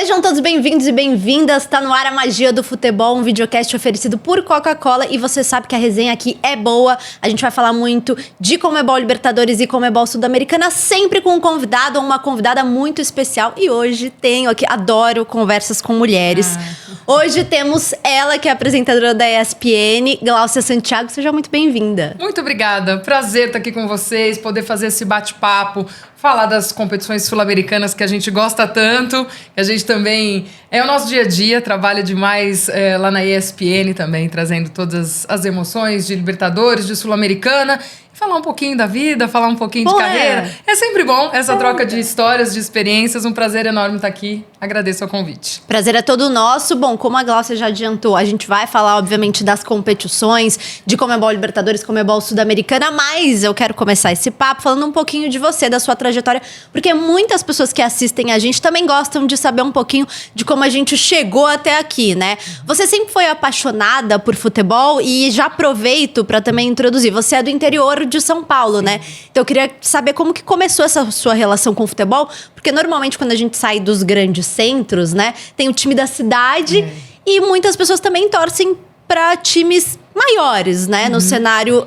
Sejam todos bem-vindos e bem-vindas, tá no ar a Magia do Futebol, um videocast oferecido por Coca-Cola e você sabe que a resenha aqui é boa, a gente vai falar muito de Conmebol Libertadores e Conmebol Sul-Americana, sempre com um convidado ou uma convidada muito especial e hoje tenho aqui, adoro conversas com mulheres. Hoje temos ela que é apresentadora da ESPN, Gláucia Santiago, seja muito bem-vinda. Muito obrigada, prazer estar aqui com vocês, poder fazer esse bate-papo, falar das competições sul-americanas que a gente gosta tanto, que a gente também... É o nosso dia a dia, trabalha demais lá na ESPN também, trazendo todas as emoções de Libertadores, de Sul-Americana, falar um pouquinho da vida, falar um pouquinho de carreira. É sempre bom essa troca de histórias, de experiências, um prazer enorme estar aqui, agradeço o convite. Prazer é todo nosso. Bom, como a Gláucia já adiantou, a gente vai falar, obviamente, das competições, de Conmebol Libertadores, Conmebol Sul-Americana, mas eu quero começar esse papo falando um pouquinho de você, da sua trajetória, porque muitas pessoas que assistem a gente também gostam de saber um pouquinho de como a gente chegou até aqui, né? Você sempre foi apaixonada por futebol e já aproveito para também introduzir. Você é do interior de São Paulo, né? Então eu queria saber como que começou essa sua relação com o futebol, porque normalmente quando a gente sai dos grandes centros, né, tem o time da cidade e muitas pessoas também torcem para times maiores, né, no cenário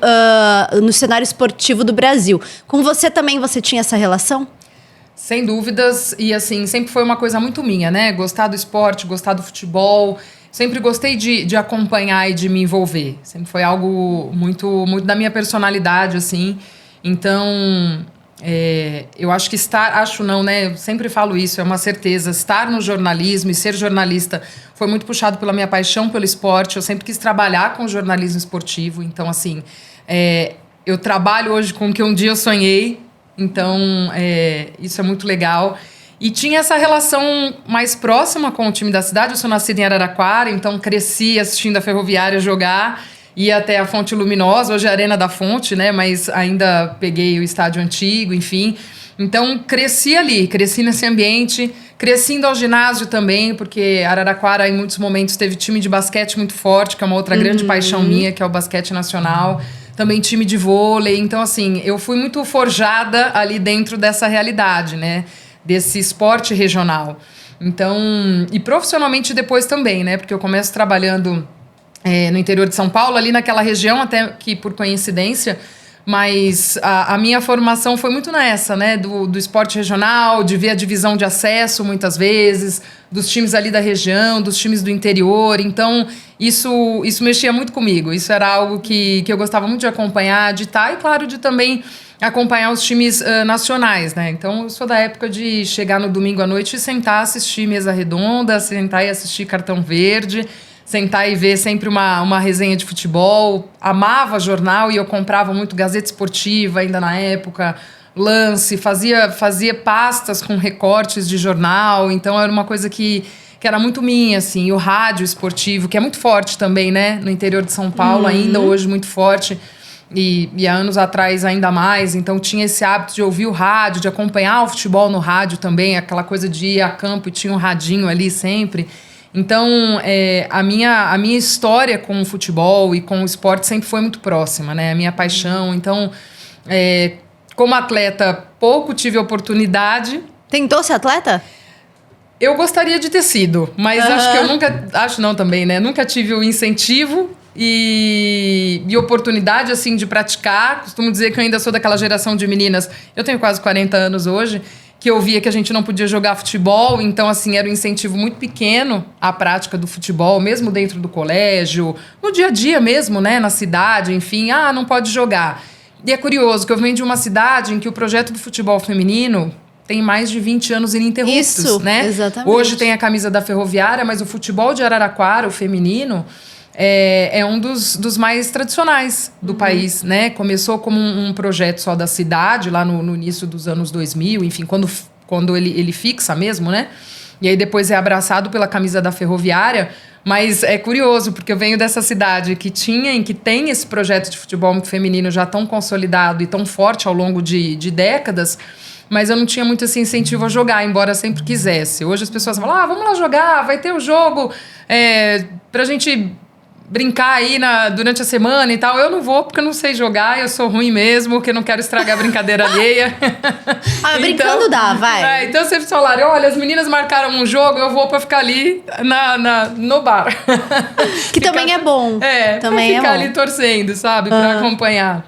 esportivo do Brasil. Com você também, você tinha essa relação? Sem dúvidas, e assim, sempre foi uma coisa muito minha, né? Gostar do esporte, gostar do futebol. Sempre gostei de acompanhar e de me envolver. Sempre foi algo muito, muito da minha personalidade, assim. Então, eu acho que acho não, né? Eu sempre falo isso, é uma certeza. Estar no jornalismo e ser jornalista foi muito puxado pela minha paixão pelo esporte. Eu sempre quis trabalhar com jornalismo esportivo. Então, assim, eu trabalho hoje com o que um dia eu sonhei. Então, isso é muito legal. E tinha essa relação mais próxima com o time da cidade. Eu sou nascida em Araraquara, então cresci assistindo a Ferroviária jogar. Ia até a Fonte Luminosa, hoje é a Arena da Fonte, né? Mas ainda peguei o estádio antigo, enfim. Então, cresci ali, cresci nesse ambiente. Cresci indo ao ginásio também, porque Araraquara, em muitos momentos, teve time de basquete muito forte, que é uma outra grande paixão minha, que é o basquete nacional. Também time de vôlei. Então, assim, eu fui muito forjada ali dentro dessa realidade, né? Desse esporte regional. Então, e profissionalmente depois também, né? Porque eu começo trabalhando no interior de São Paulo, ali naquela região, até que por coincidência, mas a minha formação foi muito nessa, né? Do esporte regional, de ver a divisão de acesso muitas vezes, dos times ali da região, dos times do interior. Então, isso mexia muito comigo. Isso era algo que eu gostava muito de acompanhar, de estar, e claro, de também acompanhar os times nacionais, né? Então, eu sou da época de chegar no domingo à noite e sentar, assistir Mesa Redonda, sentar e assistir Cartão Verde, sentar e ver sempre uma resenha de futebol. Amava jornal e eu comprava muito Gazeta Esportiva ainda na época, Lance, fazia pastas com recortes de jornal. Então, era uma coisa que era muito minha, assim. E o rádio esportivo, que é muito forte também, né? No interior de São Paulo, ainda hoje muito forte. E há anos atrás ainda mais, então tinha esse hábito de ouvir o rádio, de acompanhar o futebol no rádio também, aquela coisa de ir a campo e tinha um radinho ali sempre. Então, a minha história com o futebol e com o esporte sempre foi muito próxima, né? A minha paixão. Então, como atleta, pouco tive oportunidade. Tentou ser atleta? Eu gostaria de ter sido, mas acho que eu nunca... Acho não também, né? Nunca tive o incentivo e oportunidade, assim, de praticar. Costumo dizer que eu ainda sou daquela geração de meninas, eu tenho quase 40 anos hoje, que eu via que a gente não podia jogar futebol, então, assim, era um incentivo muito pequeno à prática do futebol, mesmo dentro do colégio, no dia a dia mesmo, né, na cidade, enfim, não pode jogar. E é curioso que eu venho de uma cidade em que o projeto do futebol feminino tem mais de 20 anos ininterruptos, isso, né? Exatamente. Hoje tem a camisa da Ferroviária, mas o futebol de Araraquara, o feminino, é um dos mais tradicionais do país, né? Começou como um projeto só da cidade, lá no início dos anos 2000, enfim, quando ele fixa mesmo, né? E aí depois é abraçado pela camisa da Ferroviária. Mas é curioso, porque eu venho dessa cidade que tem esse projeto de futebol feminino já tão consolidado e tão forte ao longo de décadas, mas eu não tinha muito esse incentivo a jogar, embora sempre quisesse. Hoje as pessoas falam, vamos lá jogar, vai ter o jogo pra gente brincar aí durante a semana e tal. Eu não vou porque eu não sei jogar, eu sou ruim mesmo, porque eu não quero estragar a brincadeira alheia. Brincando dá, vai. Então sempre falaram, olha, as meninas marcaram um jogo, eu vou pra ficar ali no bar. Que também é bom. Também pra ficar ali torcendo, sabe? Pra acompanhar.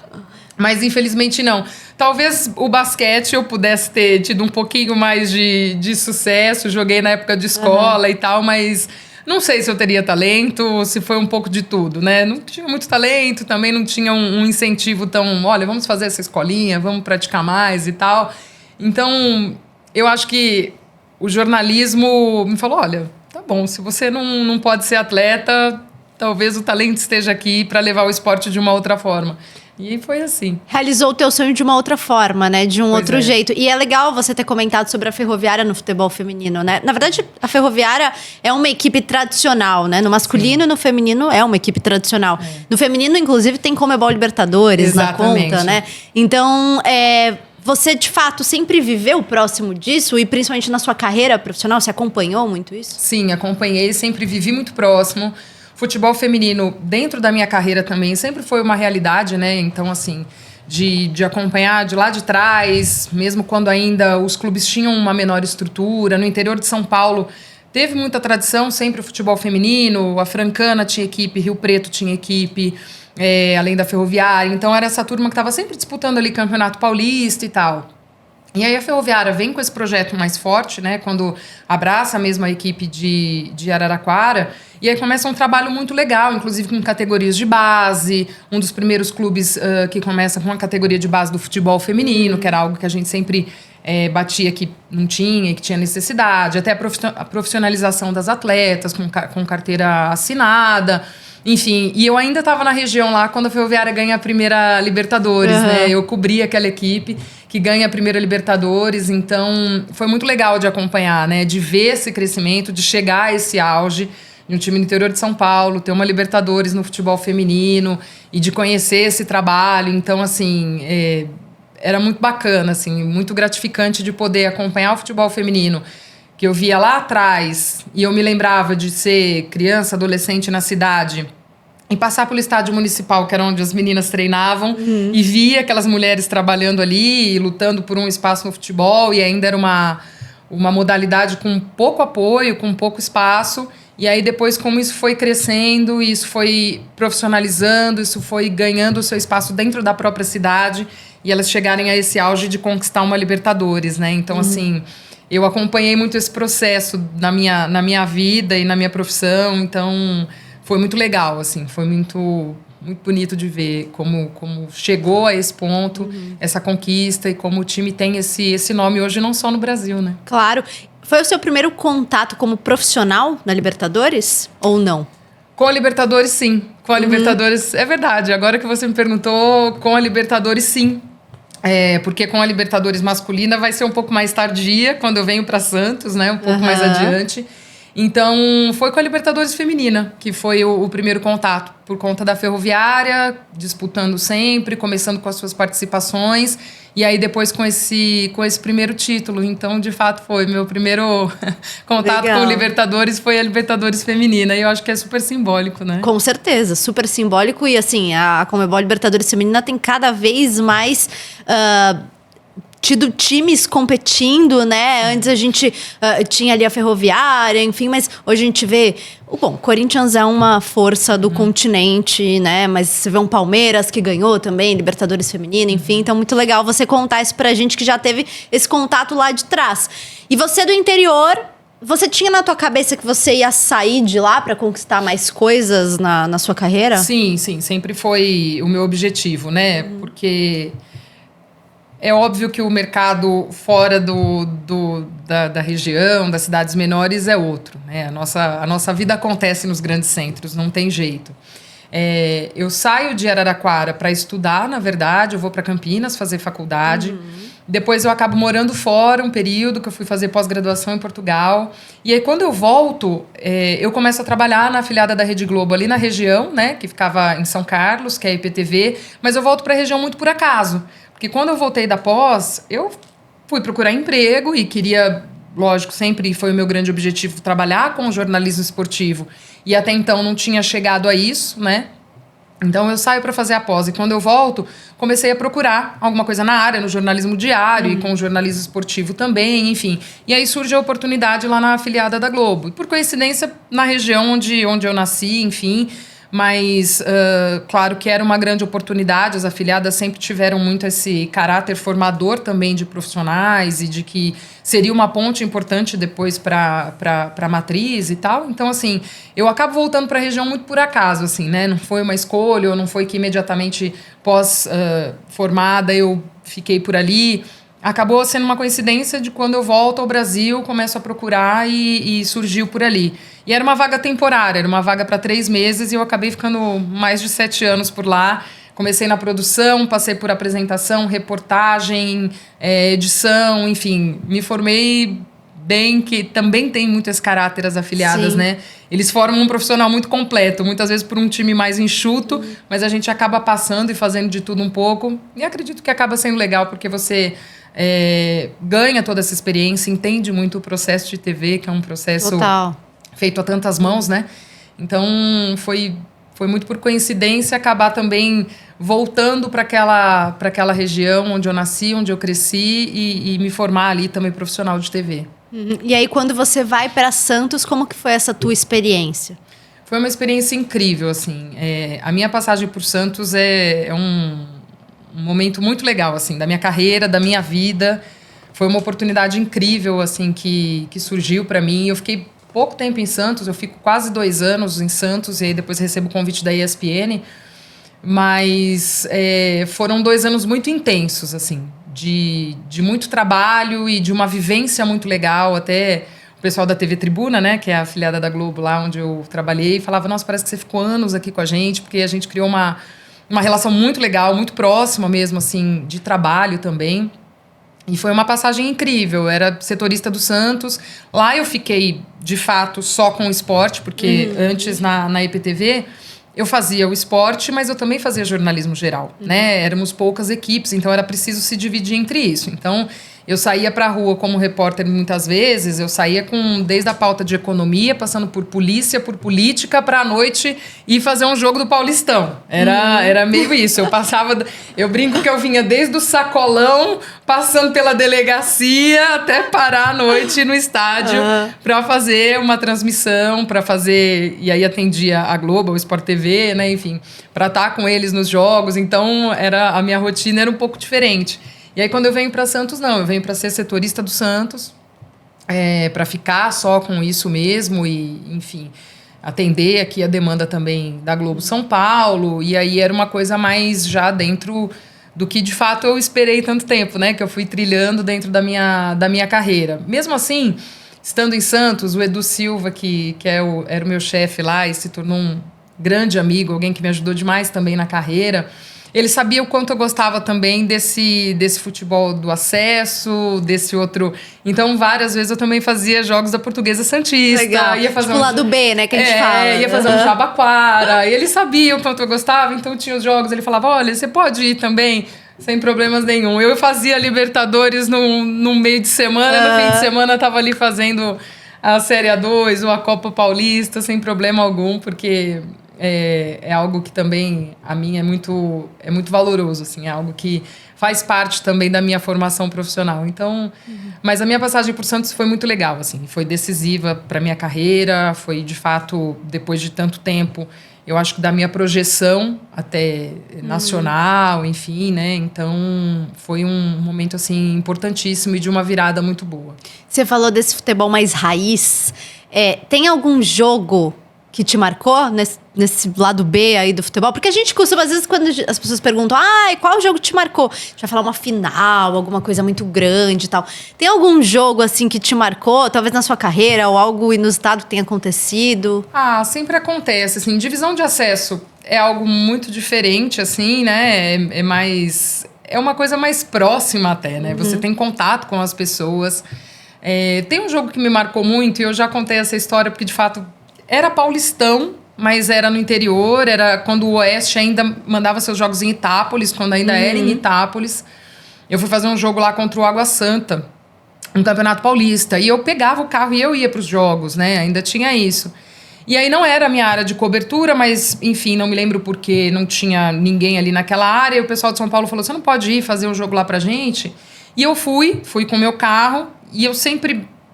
Mas infelizmente não. Talvez o basquete eu pudesse ter tido um pouquinho mais de sucesso. Joguei na época de escola e tal, mas não sei se eu teria talento, se foi um pouco de tudo, né? Não tinha muito talento, também não tinha um incentivo tão... Olha, vamos fazer essa escolinha, vamos praticar mais e tal. Então, eu acho que o jornalismo me falou, olha, tá bom, se você não pode ser atleta, talvez o talento esteja aqui para levar o esporte de uma outra forma. E foi assim. Realizou o teu sonho de uma outra forma, né? De um outro jeito. E é legal você ter comentado sobre a Ferroviária no futebol feminino, né? Na verdade, a Ferroviária é uma equipe tradicional, né? No masculino e no feminino é uma equipe tradicional. No feminino, inclusive, tem Conmebol Libertadores na conta, né? Então, você, de fato, sempre viveu próximo disso? E principalmente na sua carreira profissional, você acompanhou muito isso? Sim, acompanhei. Sempre vivi muito próximo. Futebol feminino, dentro da minha carreira também, sempre foi uma realidade, né? Então, assim, de acompanhar de lá de trás, mesmo quando ainda os clubes tinham uma menor estrutura. No interior de São Paulo, teve muita tradição, sempre o futebol feminino. A Francana tinha equipe, Rio Preto tinha equipe, além da Ferroviária. Então, era essa turma que estava sempre disputando ali Campeonato Paulista e tal. E aí a Ferroviária vem com esse projeto mais forte, né? Quando abraça mesmo a equipe de Araraquara. E aí começa um trabalho muito legal, inclusive com categorias de base. Um dos primeiros clubes que começa com a categoria de base do futebol feminino, que era algo que a gente sempre batia que não tinha e que tinha necessidade. Até a profissionalização das atletas, com carteira assinada. Enfim, e eu ainda estava na região lá quando a Ferroviária ganha a primeira Libertadores, né? Eu cobri aquela equipe que ganha a primeira Libertadores, então foi muito legal de acompanhar, né? De ver esse crescimento, de chegar a esse auge de um time no interior de São Paulo, ter uma Libertadores no futebol feminino e de conhecer esse trabalho. Então, assim, era muito bacana, assim, muito gratificante de poder acompanhar o futebol feminino, que eu via lá atrás, e eu me lembrava de ser criança, adolescente na cidade, e passar pelo estádio municipal, que era onde as meninas treinavam, e via aquelas mulheres trabalhando ali, lutando por um espaço no futebol, e ainda era uma modalidade com pouco apoio, com pouco espaço. E aí depois, como isso foi crescendo, isso foi profissionalizando, isso foi ganhando o seu espaço dentro da própria cidade, e elas chegarem a esse auge de conquistar uma Libertadores, né? Então, assim, eu acompanhei muito esse processo na minha vida e na minha profissão, então foi muito legal, assim, foi muito bonito de ver como chegou a esse ponto, essa conquista, e como o time tem esse nome hoje, não só no Brasil, né? Claro. Foi o seu primeiro contato como profissional na Libertadores ou não? Com a Libertadores, sim. Com a Libertadores, é verdade. Agora que você me perguntou, com a Libertadores, sim. Porque com a Libertadores masculina vai ser um pouco mais tardia, quando eu venho para Santos, né? Um pouco mais adiante. Então, foi com a Libertadores feminina, que foi o primeiro contato. Por conta da Ferroviária, disputando sempre, começando com as suas participações. E aí, depois, com esse primeiro título. Então, de fato, foi meu primeiro contato com o Libertadores, foi a Libertadores feminina. E eu acho que é super simbólico, né? Com certeza, super simbólico. E, assim, a Conmebol Libertadores feminina tem cada vez mais... tido times competindo, né? Antes a gente tinha ali a Ferroviária, enfim, mas hoje a gente vê... Bom, Corinthians é uma força do continente, né? Mas você vê um Palmeiras que ganhou também, Libertadores feminina, enfim. Então, muito legal você contar isso pra gente que já teve esse contato lá de trás. E você do interior, você tinha na tua cabeça que você ia sair de lá pra conquistar mais coisas na sua carreira? Sim, sempre foi o meu objetivo, né? Porque... é óbvio que o mercado fora da região, das cidades menores, é outro, né? A nossa vida acontece nos grandes centros, não tem jeito. Eu saio de Araraquara para estudar, na verdade, eu vou para Campinas fazer faculdade. Depois eu acabo morando fora um período, que eu fui fazer pós-graduação em Portugal. E aí, quando eu volto, eu começo a trabalhar na afiliada da Rede Globo ali na região, né? Que ficava em São Carlos, que é a IPTV. Mas eu volto para a região muito por acaso. Porque quando eu voltei da pós, eu fui procurar emprego e queria lógico, sempre foi o meu grande objetivo trabalhar com o jornalismo esportivo. E até então não tinha chegado a isso, né? Então eu saio para fazer a pós e quando eu volto, comecei a procurar alguma coisa na área, no jornalismo diário e com o jornalismo esportivo também, enfim. E aí surge a oportunidade lá na afiliada da Globo. E por coincidência, na região onde eu nasci, enfim. Mas, claro que era uma grande oportunidade, as afiliadas sempre tiveram muito esse caráter formador também de profissionais e de que seria uma ponte importante depois para a matriz e tal. Então, assim, eu acabo voltando para a região muito por acaso, assim, né? Não foi uma escolha, ou não foi que imediatamente pós-formada eu fiquei por ali. Acabou sendo uma coincidência de quando eu volto ao Brasil, começo a procurar e surgiu por ali. E era uma vaga temporária, era uma vaga para 3 meses e eu acabei ficando mais de 7 anos por lá. Comecei na produção, passei por apresentação, reportagem, edição, enfim. Me formei bem, que também tem muito esse caráter as afiliadas, Sim. né? Eles formam um profissional muito completo, muitas vezes por um time mais enxuto, mas a gente acaba passando e fazendo de tudo um pouco. E acredito que acaba sendo legal, porque você... ganha toda essa experiência, entende muito o processo de TV, que é um processo Total. feito a tantas mãos, né? Então, foi muito por coincidência acabar também voltando para aquela região onde eu nasci, onde eu cresci e me formar ali também profissional de TV. E aí, quando você vai para Santos, como que foi essa tua experiência? Foi uma experiência incrível, assim. A minha passagem por Santos é um momento muito legal, assim, da minha carreira, da minha vida. Foi uma oportunidade incrível, assim, que surgiu para mim. Eu fiquei pouco tempo em Santos, eu fico quase 2 anos em Santos, e aí depois recebo o convite da ESPN. Mas foram 2 anos muito intensos, assim, de muito trabalho e de uma vivência muito legal. Até o pessoal da TV Tribuna, né, que é a afiliada da Globo lá onde eu trabalhei, falava, nossa, parece que você ficou anos aqui com a gente, porque a gente criou uma relação muito legal, muito próxima mesmo, assim, de trabalho também. E foi uma passagem incrível. Eu era setorista do Santos. Lá eu fiquei, de fato, só com o esporte, porque antes, na IPTV, eu fazia o esporte, mas eu também fazia jornalismo geral, né? Éramos poucas equipes, então era preciso se dividir entre isso. Então, eu saía para a rua como repórter muitas vezes, eu saía desde a pauta de economia, passando por polícia, por política, para a noite ir fazer um jogo do Paulistão. Era meio isso. Eu brinco que eu vinha desde o sacolão, passando pela delegacia, até parar à noite no estádio para fazer uma transmissão, e aí atendia a Globo, o Sport TV, né, enfim, para estar com eles nos jogos. Então, a minha rotina era um pouco diferente. E aí, quando eu venho para Santos, não. Eu venho para ser setorista do Santos, para ficar só com isso mesmo e, enfim, atender aqui a demanda também da Globo São Paulo. E aí era uma coisa mais já dentro do que, de fato, eu esperei tanto tempo, né? Que eu fui trilhando dentro da minha carreira. Mesmo assim, estando em Santos, o Edu Silva, que era o meu chefe lá e se tornou um grande amigo, alguém que me ajudou demais também na carreira... Ele sabia o quanto eu gostava também desse futebol do acesso, desse outro... Então, várias vezes eu também fazia jogos da Portuguesa Santista. Legal. Ia fazer tipo lado B, né, que a gente fala. Ia fazer um Jabaquara. E ele sabia o quanto eu gostava, então tinha os jogos. Ele falava, olha, você pode ir também, sem problemas nenhum. Eu fazia Libertadores no meio de semana, no fim de semana eu tava ali fazendo a Série A2 ou a Copa Paulista, sem problema algum, porque... É algo que também, a mim, é muito valoroso, assim, é algo que faz parte também da minha formação profissional. Então, mas a minha passagem por Santos foi muito legal, assim, foi decisiva para minha carreira, foi, de fato, depois de tanto tempo, eu acho que da minha projeção até nacional, enfim, né? Então, foi um momento, assim, importantíssimo e de uma virada muito boa. Você falou desse futebol mais raiz. Tem algum jogo que te marcou nesse lado B aí do futebol? Porque a gente costuma, às vezes, quando as pessoas perguntam qual jogo te marcou? A gente vai falar uma final, alguma coisa muito grande e tal. Tem algum jogo, assim, que te marcou, talvez na sua carreira, ou algo inusitado que tenha acontecido? Sempre acontece, assim, divisão de acesso é algo muito diferente, assim, né, é uma coisa mais próxima até, né, você tem contato com as pessoas. Tem um jogo que me marcou muito, e eu já contei essa história, porque, de fato, era Paulistão, mas era no interior, era quando o Oeste ainda mandava seus jogos em Itápolis, quando ainda era em Itápolis. Eu fui fazer um jogo lá contra o Água Santa, um campeonato paulista. E eu pegava o carro e eu ia para os jogos, né? Ainda tinha isso. E aí não era a minha área de cobertura, mas, enfim, não me lembro porque não tinha ninguém ali naquela área. E o pessoal de São Paulo falou, você não pode ir fazer um jogo lá pra gente? E eu fui com o meu carro. E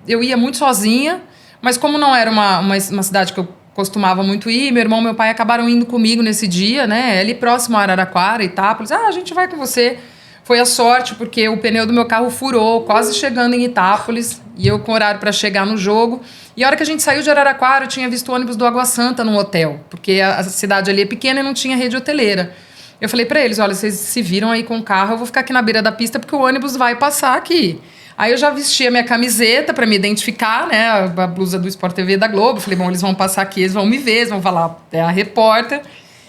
eu ia muito sozinha. Mas como não era uma cidade que eu costumava muito ir, meu irmão e meu pai acabaram indo comigo nesse dia, né? Ali próximo a Araraquara, Itápolis. A gente vai com você. Foi a sorte, porque o pneu do meu carro furou, quase chegando em Itápolis. E eu com horário para chegar no jogo. E a hora que a gente saiu de Araraquara, eu tinha visto o ônibus do Água Santa num hotel. Porque a cidade ali é pequena e não tinha rede hoteleira. Eu falei para eles, olha, vocês se viram aí com o carro, eu vou ficar aqui na beira da pista porque o ônibus vai passar aqui. Aí eu já vesti a minha camiseta para me identificar, né? A blusa do Sport TV da Globo. Falei, bom, eles vão passar aqui, eles vão me ver, eles vão falar, é a repórter.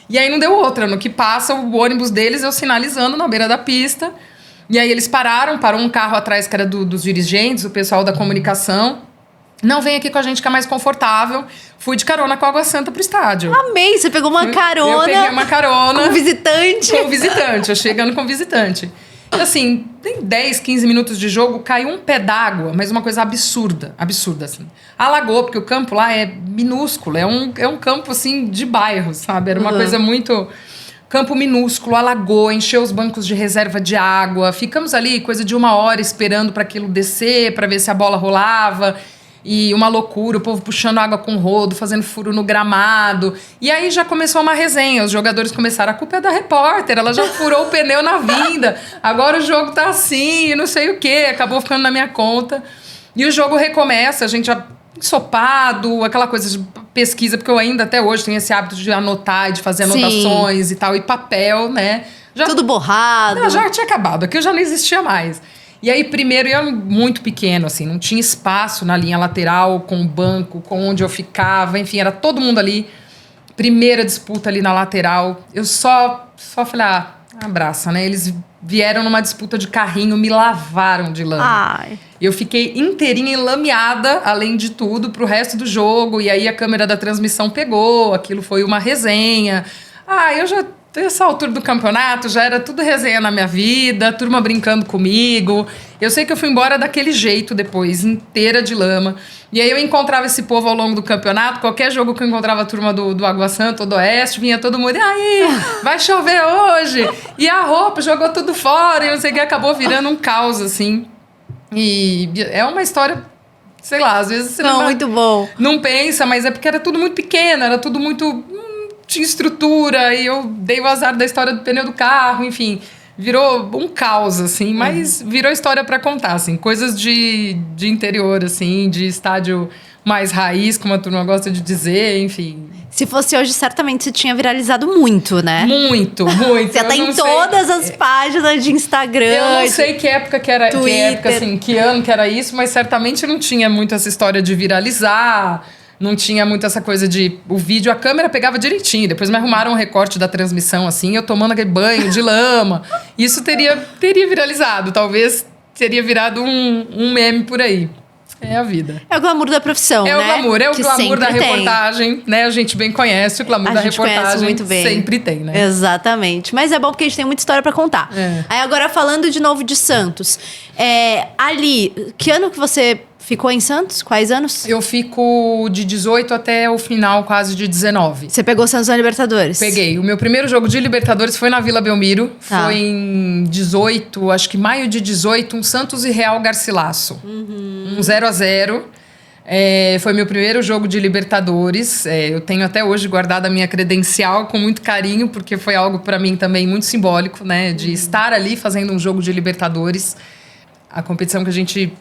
E aí não deu outra. No que passa, o ônibus deles, eu sinalizando na beira da pista. E aí eles parou um carro atrás que era dos dirigentes, o pessoal da comunicação. Não, vem aqui com a gente que é mais confortável. Fui de carona com a Água Santa pro estádio. Amei, você pegou uma carona. Eu peguei uma carona. Com visitante. Com visitante, eu chegando com visitante. E assim, tem 10, 15 minutos de jogo, caiu um pé d'água, mas uma coisa absurda, assim. Alagou, porque o campo lá é minúsculo, é um campo, assim, de bairro, sabe? Era uma coisa muito... Campo minúsculo, alagou, encheu os bancos de reserva de água. Ficamos ali coisa de 1 hora esperando para aquilo descer, para ver se a bola rolava. E uma loucura, o povo puxando água com rodo, fazendo furo no gramado. E aí já começou uma resenha, os jogadores começaram, a culpa é da repórter, ela já furou o pneu na vinda, agora o jogo tá assim, não sei o quê, acabou ficando na minha conta. E o jogo recomeça, a gente já ensopado, aquela coisa de pesquisa, porque eu ainda até hoje tenho esse hábito de anotar, de fazer anotações e tal, e papel, né? Tudo borrado. Não, já tinha acabado, aquilo já não existia mais. E aí, primeiro, eu era muito pequeno, assim, não tinha espaço na linha lateral, com o banco, com onde eu ficava, enfim, era todo mundo ali. Primeira disputa ali na lateral. Eu só falei, abraça, né? Eles vieram numa disputa de carrinho, me lavaram de lama. Ai. Eu fiquei inteirinha enlameada, além de tudo, pro resto do jogo. E aí a câmera da transmissão pegou, aquilo foi uma resenha. Eu já... Essa altura do campeonato já era tudo resenha na minha vida, turma brincando comigo. Eu sei que eu fui embora daquele jeito depois, inteira de lama. E aí eu encontrava esse povo ao longo do campeonato. Qualquer jogo que eu encontrava a turma do Água Santa ou do Oeste, vinha todo mundo, e aí, vai chover hoje? E a roupa jogou tudo fora, e não sei o que, acabou virando um caos, assim. E é uma história, sei lá, às vezes você muito bom. Não pensa, mas é porque era tudo muito pequeno, era tudo muito... tinha estrutura, e eu dei o azar da história do pneu do carro, enfim, virou um caos, assim, mas virou história para contar, assim, coisas de interior, assim, de estádio mais raiz, como a turma gosta de dizer, enfim. Se fosse hoje, certamente você tinha viralizado muito, né? Muito. Você tá em todas as páginas de Instagram. Eu não sei que época que era, que ano que era isso, mas certamente não tinha muito essa história de viralizar. Não tinha muito essa coisa de... O vídeo, a câmera pegava direitinho. Depois me arrumaram um recorte da transmissão, assim, eu tomando aquele banho de lama. Isso teria viralizado. Talvez teria virado um meme por aí. É a vida. É o glamour da profissão, né? É o glamour da reportagem, né? A gente bem conhece o glamour da reportagem. Muito bem. Sempre tem, né? Exatamente. Mas é bom porque a gente tem muita história pra contar. Aí agora, falando de novo de Santos. Ali, que ano que você... ficou em Santos? Quais anos? Eu fico de 18 até o final, quase de 19. Você pegou Santos na Libertadores? Peguei. O meu primeiro jogo de Libertadores foi na Vila Belmiro. Tá. Foi em 18, acho que maio de 18, um Santos e Real Garcilaso. Um 0-0. Foi meu primeiro jogo de Libertadores. Eu tenho até hoje guardado a minha credencial com muito carinho, porque foi algo para mim também muito simbólico, né? De estar ali fazendo um jogo de Libertadores. A competição que a gente...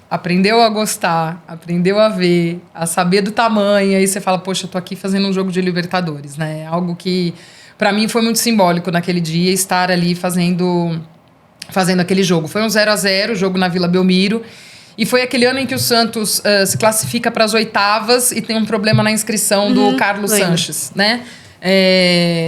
aprendeu a gostar, aprendeu a ver, a saber do tamanho, aí você fala, poxa, eu tô aqui fazendo um jogo de Libertadores, né? Algo que, para mim, foi muito simbólico naquele dia, estar ali fazendo aquele jogo. Foi um 0-0, jogo na Vila Belmiro, e foi aquele ano em que o Santos se classifica para as oitavas e tem um problema na inscrição do Carlos Sanches, né?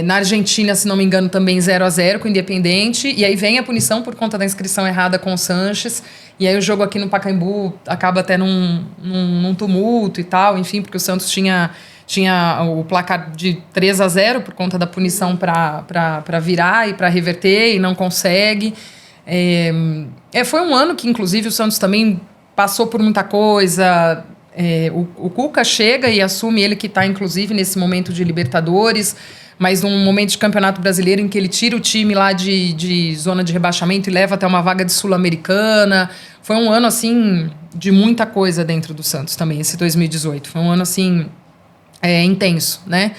Na Argentina, se não me engano, também 0-0 com o Independente. E aí vem a punição por conta da inscrição errada com o Sanches. E aí o jogo aqui no Pacaembu acaba até num tumulto e tal. Enfim, porque o Santos tinha o placar de 3-0 por conta da punição para virar e para reverter e não consegue. Foi um ano que, inclusive, o Santos também passou por muita coisa. O Cuca chega e assume, ele que está, inclusive, nesse momento de Libertadores, mas num momento de Campeonato Brasileiro em que ele tira o time lá de zona de rebaixamento e leva até uma vaga de Sul-Americana. Foi um ano, assim, de muita coisa dentro do Santos também, esse 2018. Foi um ano, assim, intenso, né?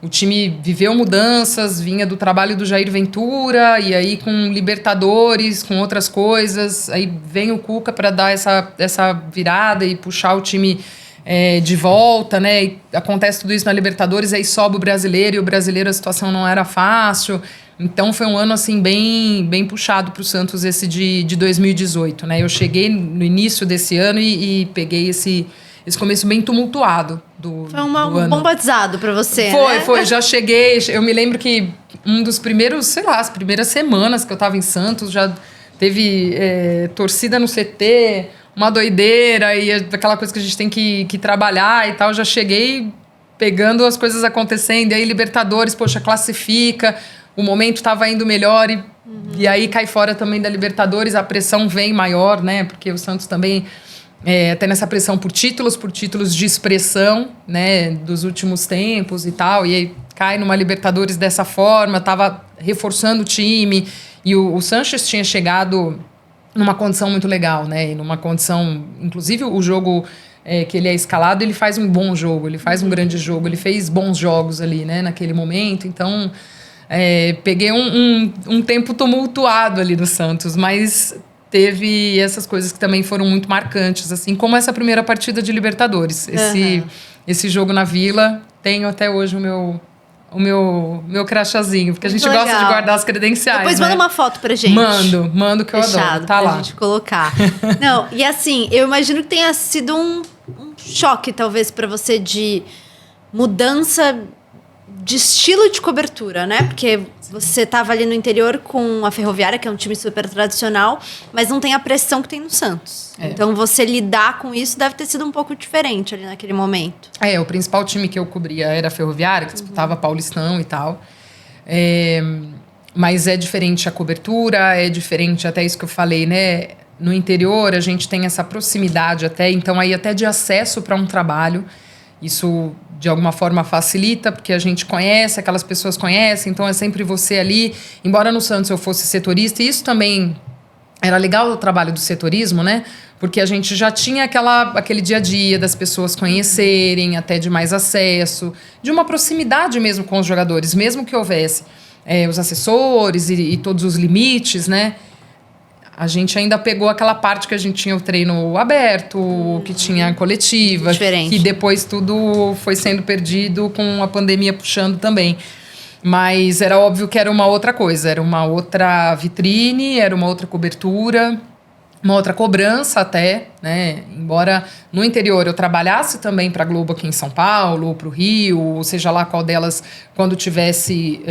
O time viveu mudanças, vinha do trabalho do Jair Ventura, e aí com Libertadores, com outras coisas. Aí vem o Cuca para dar essa virada e puxar o time de volta, né? E acontece tudo isso na Libertadores, aí sobe o brasileiro, e o brasileiro a situação não era fácil. Então foi um ano assim bem puxado para o Santos esse de 2018, né? Eu cheguei no início desse ano e peguei esse começo bem tumultuado do ano. Bom batizado pra você, Foi. Já cheguei. Eu me lembro que um dos primeiros, sei lá, as primeiras semanas que eu tava em Santos, já teve torcida no CT, uma doideira, e aquela coisa que a gente tem que trabalhar e tal. Já cheguei pegando as coisas acontecendo, e aí Libertadores, poxa, classifica, o momento tava indo melhor, e aí cai fora também da Libertadores, a pressão vem maior, né? Porque o Santos também... até nessa pressão por títulos de expressão, né, dos últimos tempos e tal, e aí cai numa Libertadores dessa forma, tava reforçando o time, e o Sanches tinha chegado numa condição muito legal, né, e numa condição, inclusive o jogo que ele é escalado, ele faz um bom jogo, ele faz um grande jogo, ele fez bons jogos ali, né, naquele momento, então peguei um tempo tumultuado ali no Santos, mas... teve essas coisas que também foram muito marcantes, assim como essa primeira partida de Libertadores. Esse jogo na Vila, tenho até hoje o meu crachazinho, porque a gente gosta de guardar as credenciais. Depois manda uma foto pra gente. Mando que eu adoro. Tá lá. Pra gente colocar. Não, e assim, eu imagino que tenha sido um choque, talvez, pra você de mudança de estilo de cobertura, né? Porque você tava ali no interior com a Ferroviária, que é um time super tradicional, mas não tem a pressão que tem no Santos. Então, você lidar com isso deve ter sido um pouco diferente ali naquele momento. O principal time que eu cobria era a Ferroviária, que disputava Paulistão e tal. Mas é diferente a cobertura, é diferente até isso que eu falei, né? No interior, a gente tem essa proximidade até, então aí até de acesso para um trabalho. Isso, de alguma forma, facilita, porque a gente conhece, aquelas pessoas conhecem, então é sempre você ali. Embora no Santos eu fosse setorista, e isso também era legal o trabalho do setorismo, né? Porque a gente já tinha aquele dia a dia das pessoas conhecerem, até de mais acesso, de uma proximidade mesmo com os jogadores, mesmo que houvesse os assessores e todos os limites, né? A gente ainda pegou aquela parte que a gente tinha o treino aberto, que tinha a coletiva, diferente. Que depois tudo foi sendo perdido com a pandemia puxando também. Mas era óbvio que era uma outra coisa, era uma outra vitrine, era uma outra cobertura, uma outra cobrança até, né? Embora no interior eu trabalhasse também para a Globo aqui em São Paulo, para o Rio, ou seja lá qual delas, quando tivesse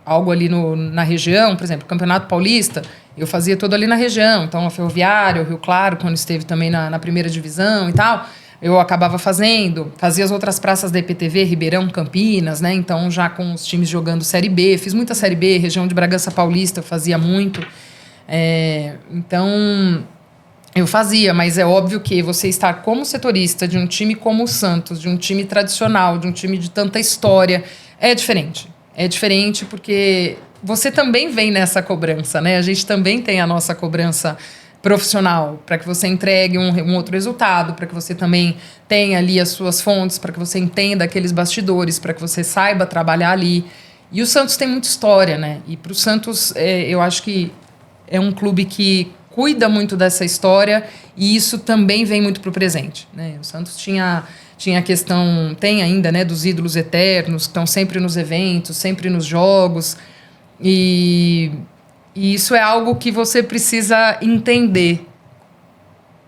algo ali na região, por exemplo, Campeonato Paulista, eu fazia todo ali na região. Então, a Ferroviária, o Rio Claro, quando esteve também na primeira divisão e tal, eu acabava fazendo. Fazia as outras praças da IPTV, Ribeirão, Campinas, né? Então, já com os times jogando Série B. Fiz muita Série B, região de Bragança Paulista, eu fazia muito. Então, eu fazia, mas é óbvio que você estar como setorista de um time como o Santos, de um time tradicional, de um time de tanta história, é diferente. É diferente porque você também vem nessa cobrança, né? A gente também tem a nossa cobrança profissional para que você entregue um outro resultado, para que você também tenha ali as suas fontes, para que você entenda aqueles bastidores, para que você saiba trabalhar ali. E o Santos tem muita história, né? E para o Santos, eu acho que é um clube que cuida muito dessa história e isso também vem muito para o presente, né? O Santos tinha a questão, tem ainda, né, dos ídolos eternos, que estão sempre nos eventos, sempre nos jogos. E isso é algo que você precisa entender.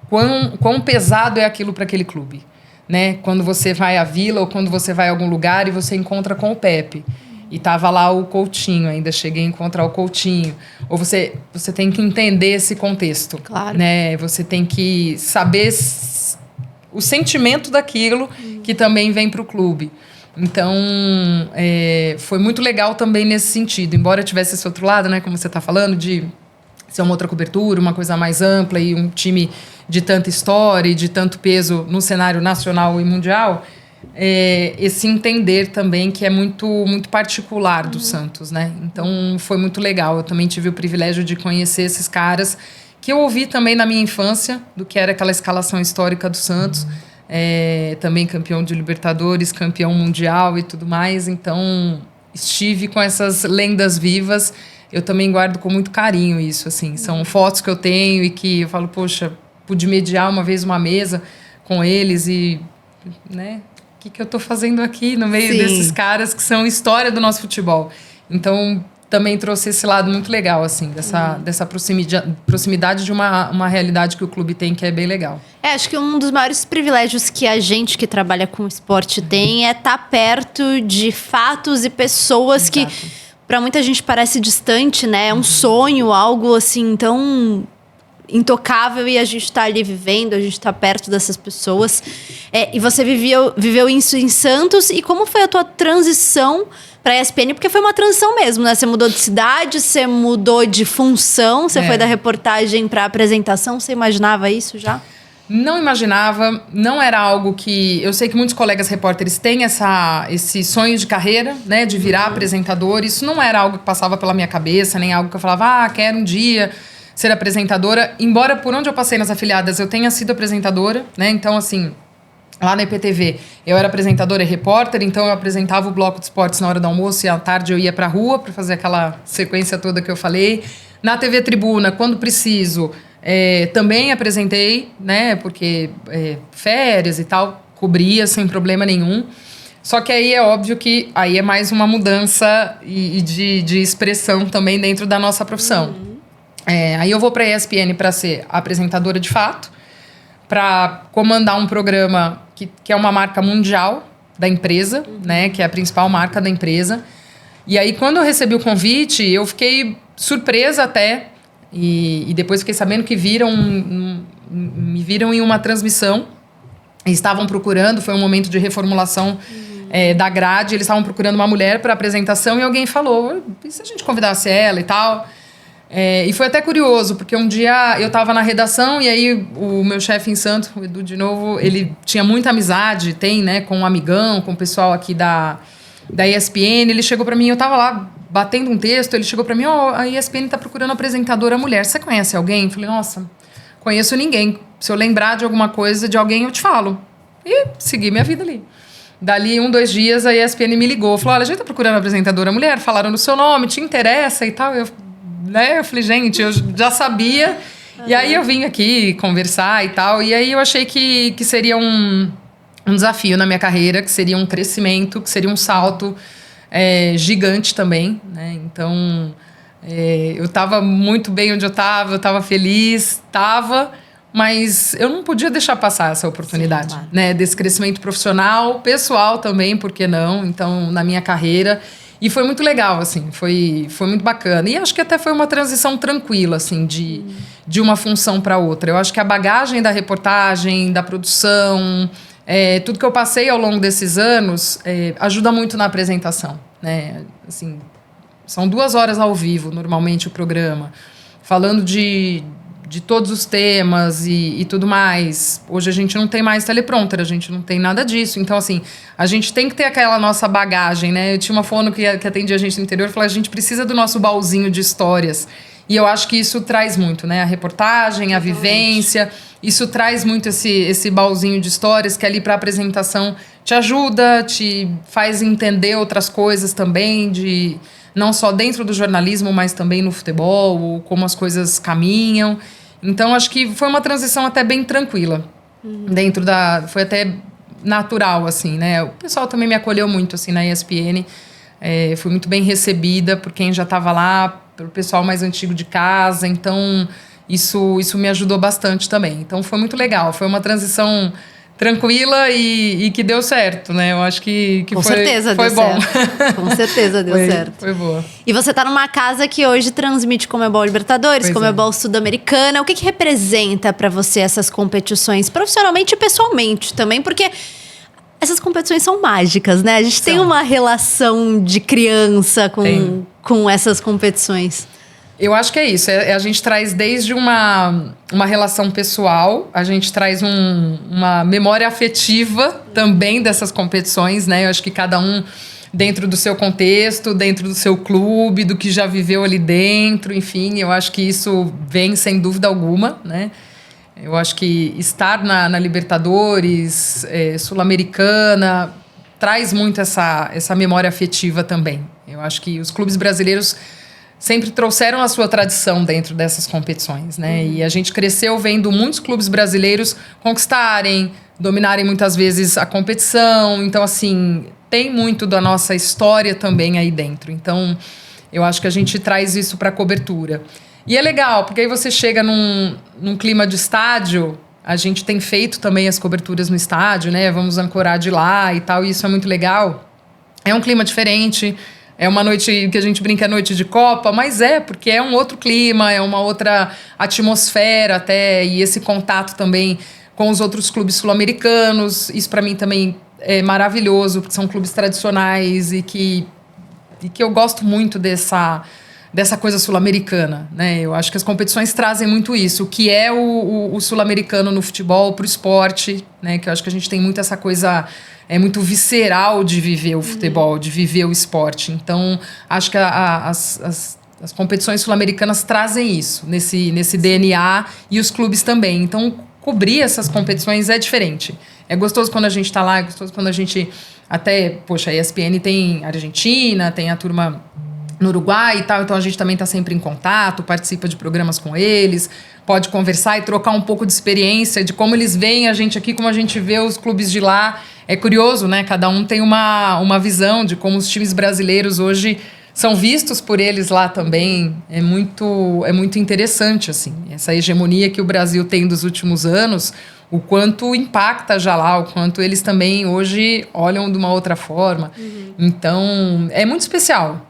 Quão pesado é aquilo para aquele clube, né? Quando você vai à Vila ou quando você vai a algum lugar e você encontra com o Pepe. E tava lá o Coutinho, ainda cheguei a encontrar o Coutinho. Ou você tem que entender esse contexto. Claro. Né? Você tem que saber o sentimento daquilo que também vem para o clube. Então, foi muito legal também nesse sentido. Embora tivesse esse outro lado, né, como você está falando, de ser uma outra cobertura, uma coisa mais ampla e um time de tanta história e de tanto peso no cenário nacional e mundial, esse entender também que é muito, muito particular do Santos, né? Então, foi muito legal. Eu também tive o privilégio de conhecer esses caras, que eu ouvi também na minha infância, do que era aquela escalação histórica do Santos. Também campeão de Libertadores, campeão mundial e tudo mais. Então, estive com essas lendas vivas. Eu também guardo com muito carinho isso, assim. São fotos que eu tenho e que eu falo, poxa, pude mediar uma vez uma mesa com eles e, né, o que eu tô fazendo aqui no meio desses caras que são história do nosso futebol. Então, também trouxe esse lado muito legal, assim, dessa proximidade de uma realidade que o clube tem, que é bem legal. Acho que um dos maiores privilégios que a gente que trabalha com esporte tem é estar perto de fatos e pessoas que, para muita gente, parece distante, né? É um sonho, algo assim tão intocável, e a gente está ali vivendo, a gente está perto dessas pessoas. E você viveu isso em Santos. E como foi a tua transição para a ESPN? Porque foi uma transição mesmo, né? Você mudou de cidade, você mudou de função, você foi da reportagem para apresentação. Você imaginava isso já? Não imaginava, não era algo que... Eu sei que muitos colegas repórteres têm esse sonho de carreira, né? De virar apresentador. Isso não era algo que passava pela minha cabeça, nem algo que eu falava, quero um dia ser apresentadora. Embora por onde eu passei nas afiliadas eu tenha sido apresentadora, né? Então, assim, lá na IPTV eu era apresentadora e repórter, então eu apresentava o bloco de esportes na hora do almoço e à tarde eu ia pra rua para fazer aquela sequência toda que eu falei. Na TV Tribuna, quando preciso, também apresentei, né? Porque férias e tal, cobria sem problema nenhum. Só que aí é óbvio que aí é mais uma mudança de expressão também dentro da nossa profissão. Aí eu vou para a ESPN para ser apresentadora de fato, para comandar um programa que é uma marca mundial da empresa, né, que é a principal marca da empresa. E aí, quando eu recebi o convite, eu fiquei surpresa até, e depois fiquei sabendo que me viram em uma transmissão, e estavam procurando, foi um momento de reformulação da grade, eles estavam procurando uma mulher para apresentação, e alguém falou, e se a gente convidasse ela e tal? E foi até curioso, porque um dia eu estava na redação e aí o meu chefe em Santos, o Edu de novo, ele tinha muita amizade, né, com um amigão, com o pessoal aqui da ESPN. Ele chegou para mim, eu estava lá batendo um texto, ele chegou para mim, a ESPN está procurando apresentadora mulher, você conhece alguém? Eu falei, nossa, conheço ninguém. Se eu lembrar de alguma coisa, de alguém, eu te falo. E segui minha vida ali. Dali 2 dias, a ESPN me ligou, falou, olha, a gente está procurando apresentadora mulher, falaram no seu nome, te interessa e tal. Eu falei, gente, eu já sabia. E aí eu vim aqui conversar e tal. E aí eu achei que seria um desafio na minha carreira, que seria um crescimento, que seria um salto gigante também, né? Então, eu estava muito bem onde eu estava feliz, mas eu não podia deixar passar essa oportunidade. Sim, claro. Né? Desse crescimento profissional, pessoal também, por que não? Então, na minha carreira... E foi muito legal, assim, foi muito bacana. E acho que até foi uma transição tranquila, assim, de uma função para outra. Eu acho que a bagagem da reportagem, da produção, tudo que eu passei ao longo desses anos ajuda muito na apresentação, né? Assim, são 2 horas ao vivo, normalmente, o programa, falando de todos os temas e tudo mais. Hoje a gente não tem mais teleprompter, a gente não tem nada disso. Então, assim, a gente tem que ter aquela nossa bagagem, né? Eu tinha uma fono que atendia a gente no interior e falou, a gente precisa do nosso baúzinho de histórias. E eu acho que isso traz muito, né? A reportagem, a vivência, isso traz muito esse baúzinho de histórias que ali para apresentação te ajuda, te faz entender outras coisas também, não só dentro do jornalismo, mas também no futebol, como as coisas caminham. Então, acho que foi uma transição até bem tranquila. Foi até natural, assim, né? O pessoal também me acolheu muito, assim, na ESPN. Fui muito bem recebida por quem já estava lá, pelo pessoal mais antigo de casa. Então, isso me ajudou bastante também. Então, foi muito legal. Foi uma transição tranquila e que deu certo, né? Eu acho que com certeza foi deu bom. Certo. Com certeza deu certo. Foi boa. E você tá numa casa que hoje transmite Conmebol Libertadores, Conmebol Sul-Americana. O que representa para você essas competições, profissionalmente e pessoalmente também? Porque essas competições são mágicas, né? A gente tem uma relação de criança com essas competições. Eu acho que é isso. A gente traz desde uma relação pessoal, a gente traz uma memória afetiva também dessas competições, né? Eu acho que cada um dentro do seu contexto, dentro do seu clube, do que já viveu ali dentro, enfim, eu acho que isso vem sem dúvida alguma, né? Eu acho que estar na Libertadores, Sul-Americana, traz muito essa memória afetiva também. Eu acho que os clubes brasileiros sempre trouxeram a sua tradição dentro dessas competições, né? E a gente cresceu vendo muitos clubes brasileiros conquistarem, dominarem muitas vezes a competição. Então, assim, tem muito da nossa história também aí dentro. Então, eu acho que a gente traz isso para a cobertura. E é legal, porque aí você chega num clima de estádio. A gente tem feito também as coberturas no estádio, né? Vamos ancorar de lá e tal, e isso é muito legal. É um clima diferente. É uma noite que a gente brinca, é noite de Copa, mas porque é um outro clima, é uma outra atmosfera até, e esse contato também com os outros clubes sul-americanos. Isso para mim também é maravilhoso, porque são clubes tradicionais e que eu gosto muito dessa coisa sul-americana, né? Eu acho que as competições trazem muito isso, o que é o sul-americano no futebol, pro esporte, né? Que eu acho que a gente tem muito essa coisa muito visceral de viver o futebol, de viver o esporte. Então, acho que as competições sul-americanas trazem isso, nesse DNA, e os clubes também. Então, cobrir essas competições é diferente. É gostoso quando a gente está lá, é gostoso quando a gente até... Poxa, a ESPN tem Argentina, tem a turma no Uruguai e tal, então a gente também está sempre em contato, participa de programas com eles, pode conversar e trocar um pouco de experiência de como eles veem a gente aqui, como a gente vê os clubes de lá. É curioso, né? Cada um tem uma visão de como os times brasileiros hoje são vistos por eles lá também. É muito interessante, assim, essa hegemonia que o Brasil tem dos últimos anos, o quanto impacta já lá, o quanto eles também hoje olham de uma outra forma. Então, é muito especial,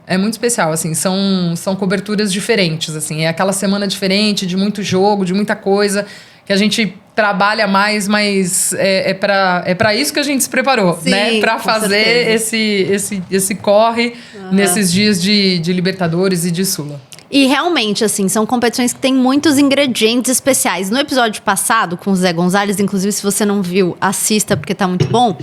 assim, são coberturas diferentes, assim, é aquela semana diferente, de muito jogo, de muita coisa, que a gente trabalha mais, mas é para isso que a gente se preparou, sim, né? Para fazer esse corre nesses dias de Libertadores e de Sula. E realmente, assim, são competições que têm muitos ingredientes especiais. No episódio passado, com o Zé Gonzalez, inclusive, se você não viu, assista, porque tá muito bom.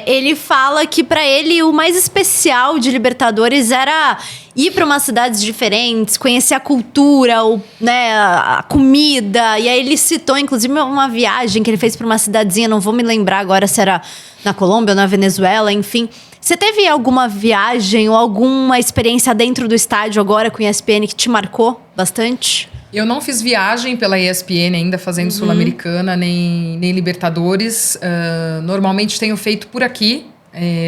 Ele fala que para ele o mais especial de Libertadores era ir para umas cidades diferentes, conhecer a cultura, né, a comida. E aí ele citou, inclusive, uma viagem que ele fez para uma cidadezinha, não vou me lembrar agora se era na Colômbia ou na Venezuela, enfim. Você teve alguma viagem ou alguma experiência dentro do estádio agora com a ESPN que te marcou bastante? Eu não fiz viagem pela ESPN ainda, fazendo Sul-Americana, nem Libertadores. Normalmente tenho feito por aqui,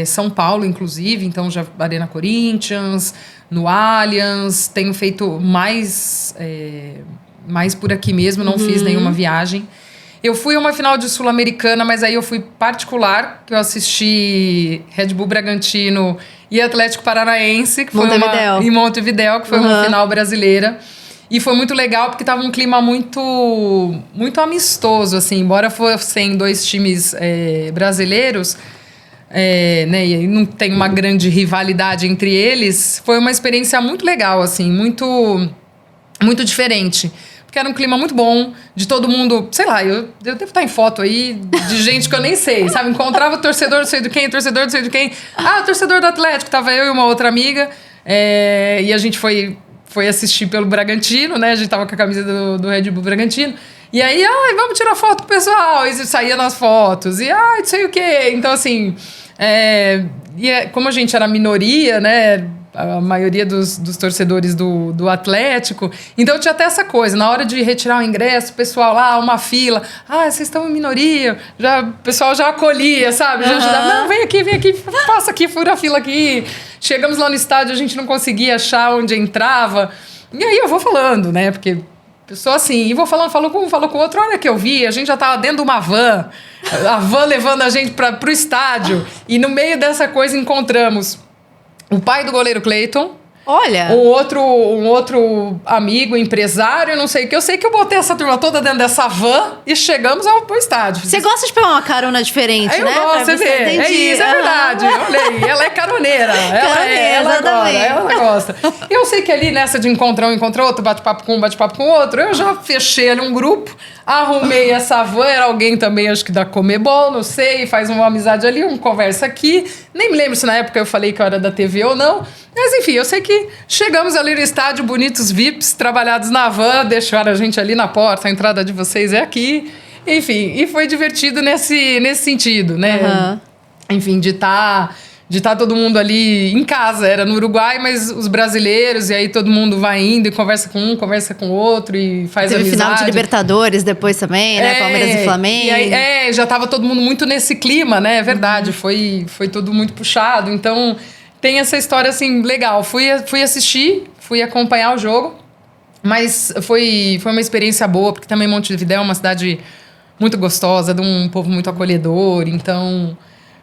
São Paulo, inclusive. Então, já Arena Corinthians, no Allianz. Tenho feito mais por aqui mesmo, não fiz nenhuma viagem. Eu fui a uma final de Sul-Americana, mas aí eu fui particular, que eu assisti Red Bull Bragantino e Atlético Paranaense, que foi em Montevidéu, que foi uma final brasileira. E foi muito legal, porque estava um clima muito, muito amistoso, assim. Embora fossem dois times brasileiros, né, e não tem uma grande rivalidade entre eles, foi uma experiência muito legal, assim, muito, muito diferente. Porque era um clima muito bom, de todo mundo, sei lá, eu devo estar em foto aí de gente que eu nem sei, sabe? Encontrava torcedor não sei de quem, torcedor não sei de quem. Ah, o torcedor do Atlético, tava eu e uma outra amiga, e a gente foi assistir pelo Bragantino, né? A gente tava com a camisa do Red Bull Bragantino. E aí, vamos tirar foto com o pessoal. E saía nas fotos. E, não sei o quê. Então, assim, como a gente era minoria, né? A maioria dos torcedores do Atlético. Então, tinha até essa coisa. Na hora de retirar o ingresso, o pessoal lá, uma fila. Vocês estão em minoria. O pessoal já acolhia, sabe? Já ajudava. Não, vem aqui, passa aqui, fura a fila aqui. Chegamos lá no estádio, a gente não conseguia achar onde entrava. E aí eu vou falando, né? Porque pessoa assim, e vou falando, falou com um, falou com o outro. Olha que eu vi, a gente já tava dentro de uma van. A van levando a gente pro estádio. E no meio dessa coisa encontramos o pai do goleiro Cleiton, Olha! Um outro amigo, empresário, não sei o que. Eu sei que eu botei essa turma toda dentro dessa van e chegamos ao estádio. Você gosta de pegar uma carona diferente, eu né? Gosto, você vê. É isso, é verdade. Olha aí, ela é caroneira. Ela gosta. Eu sei que ali nessa de encontrar outro, bate-papo com um, bate-papo com outro, eu já fechei ali um grupo, arrumei essa van, era alguém também, acho que da Comebol, não sei, faz uma amizade ali, conversa aqui. Nem me lembro se na época eu falei que eu era da TV ou não. Mas enfim, eu sei que chegamos ali no estádio, bonitos VIPs, trabalhados na van, deixaram a gente ali na porta, a entrada de vocês é aqui. Enfim, e foi divertido nesse sentido, né? Uhum. Enfim, de tá todo mundo ali em casa. Era no Uruguai, mas os brasileiros, e aí todo mundo vai indo e conversa com um, conversa com o outro e faz amizade. Teve final de Libertadores depois também, né? Palmeiras e Flamengo. E aí, já tava todo mundo muito nesse clima, né? É verdade, foi tudo muito puxado. Então, tem essa história, assim, legal. Fui assistir, fui acompanhar o jogo, mas foi uma experiência boa, porque também Montevidéu é uma cidade muito gostosa, de um povo muito acolhedor, então...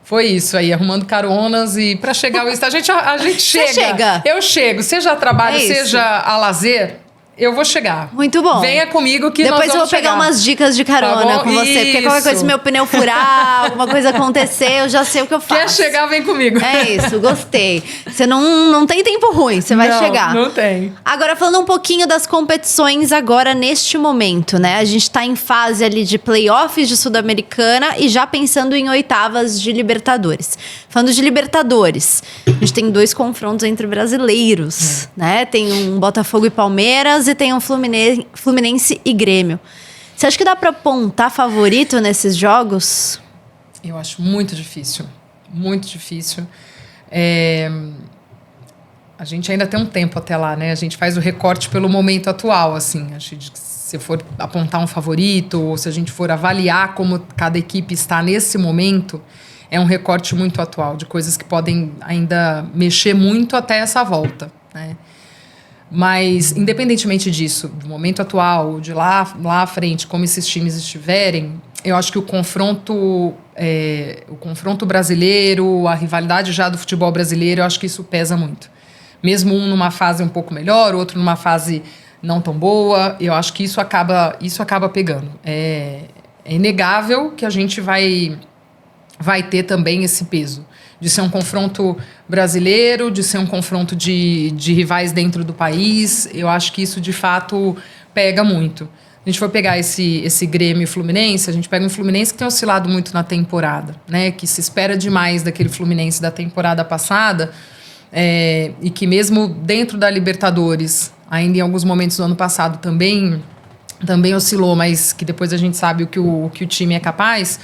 Foi isso aí, arrumando caronas e para chegar ao estádio, a gente chega. Você chega. Eu chego, seja a trabalho, seja a lazer, eu vou chegar. Muito bom. Venha comigo que depois nós vamos eu vou pegar umas dicas de carona com você. Porque qualquer coisa, se meu pneu furar, alguma coisa acontecer, eu já sei o que eu faço. Quer chegar, vem comigo. É isso, gostei. Você não tem tempo ruim, você vai chegar. Não tem. Agora, falando um pouquinho das competições agora, neste momento, né? A gente tá em fase ali de playoffs de Sul-Americana e já pensando em oitavas de Libertadores. Falando de Libertadores, a gente tem 2 confrontos entre brasileiros, né? Tem um Botafogo e Palmeiras e tem um Fluminense e Grêmio. Você acha que dá pra apontar favorito nesses jogos? Eu acho muito difícil. Muito difícil. A gente ainda tem um tempo até lá, né? A gente faz o recorte pelo momento atual, assim. Acho que se for apontar um favorito ou se a gente for avaliar como cada equipe está nesse momento, é um recorte muito atual, de coisas que podem ainda mexer muito até essa volta, né? Mas, independentemente disso, do momento atual, de lá à frente, como esses times estiverem, eu acho que o confronto brasileiro, a rivalidade já do futebol brasileiro, eu acho que isso pesa muito. Mesmo um numa fase um pouco melhor, outro numa fase não tão boa, eu acho que isso acaba pegando. É inegável que a gente vai ter também esse peso de ser um confronto brasileiro, de ser um confronto de rivais dentro do país. Eu acho que isso, de fato, pega muito. A gente for pegar esse Grêmio Fluminense, a gente pega um Fluminense que tem oscilado muito na temporada, né? Que se espera demais daquele Fluminense da temporada passada, e que mesmo dentro da Libertadores, ainda em alguns momentos do ano passado também oscilou, mas que depois a gente sabe o que o time é capaz.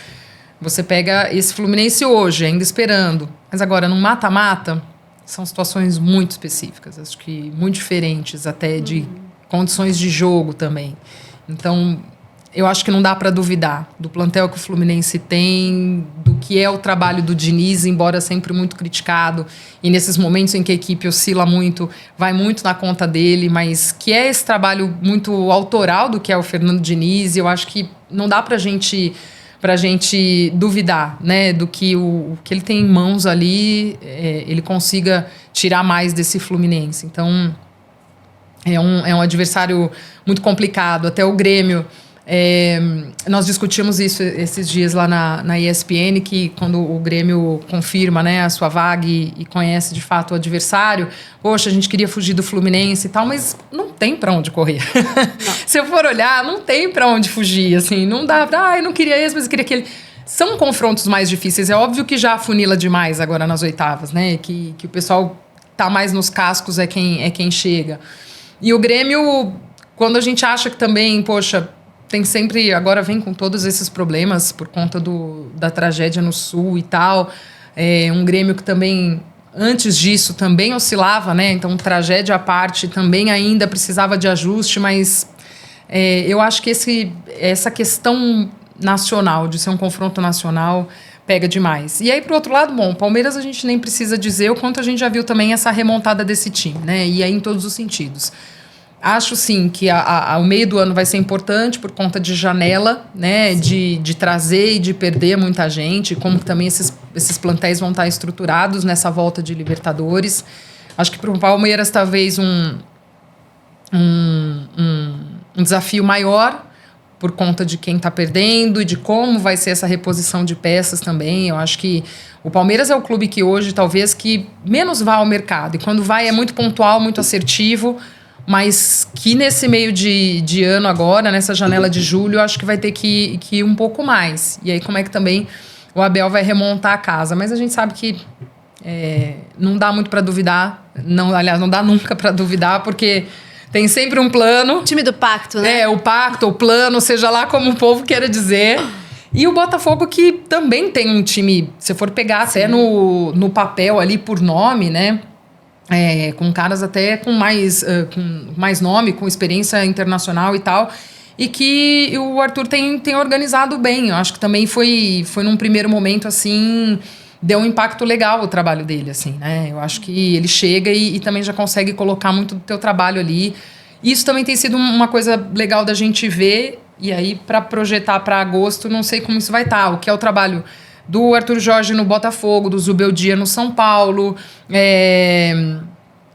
Você pega esse Fluminense hoje, ainda esperando. Mas agora, num mata-mata, são situações muito específicas. Acho que muito diferentes até de condições de jogo também. Então, eu acho que não dá para duvidar do plantel que o Fluminense tem, do que é o trabalho do Diniz, embora sempre muito criticado. E nesses momentos em que a equipe oscila muito, vai muito na conta dele, mas que é esse trabalho muito autoral do que é o Fernando Diniz. E eu acho que não dá pra gente duvidar, né, do que o que ele tem em mãos ali, ele consiga tirar mais desse Fluminense. Então, é um adversário muito complicado. Até o Grêmio, nós discutimos isso esses dias lá na ESPN, que quando o Grêmio confirma, né, a sua vaga e conhece de fato o adversário, poxa, a gente queria fugir do Fluminense e tal, mas não tem para onde correr. Se eu for olhar, não tem para onde fugir, assim, não dá pra, eu não queria esse, mas eu queria aquele. São confrontos mais difíceis, é óbvio que já afunila demais agora nas oitavas, né, que o pessoal tá mais nos cascos, é quem chega. E o Grêmio, quando a gente acha que também, poxa, tem sempre, agora vem com todos esses problemas por conta da tragédia no Sul e tal, um Grêmio que também, antes disso, também oscilava, né? Então, tragédia à parte, também ainda precisava de ajuste, mas eu acho que essa questão nacional, de ser um confronto nacional, pega demais. E aí, pro outro lado, bom, Palmeiras a gente nem precisa dizer o quanto a gente já viu também essa remontada desse time, né? E aí em todos os sentidos. Acho, sim, que o meio do ano vai ser importante por conta de janela, né? De trazer e de perder muita gente, como que também esses plantéis vão estar estruturados nessa volta de Libertadores. Acho que para o Palmeiras talvez um desafio maior por conta de quem está perdendo e de como vai ser essa reposição de peças também. Eu acho que o Palmeiras é o clube que hoje talvez que menos vai ao mercado. E quando vai é muito pontual, muito assertivo, mas que nesse meio de ano agora, nessa janela de julho, eu acho que vai ter que ir um pouco mais. E aí como é que também o Abel vai remontar a casa. Mas a gente sabe que não dá muito para duvidar. Não, aliás, não dá nunca para duvidar, porque tem sempre um plano. Time do pacto, né? O pacto, o plano, seja lá como o povo queira dizer. E o Botafogo que também tem um time, se for pegar até no papel ali por nome, né? Com caras até com mais nome, com experiência internacional e tal. E que o Arthur tem organizado bem. Eu acho que também foi num primeiro momento, assim, deu um impacto legal o trabalho dele, assim, né? Eu acho que ele chega e também já consegue colocar muito do teu trabalho ali. Isso também tem sido uma coisa legal da gente ver. E aí, para projetar para agosto, não sei como isso vai estar. O que é o trabalho do Arthur Jorge no Botafogo, do Zubeldia no São Paulo. A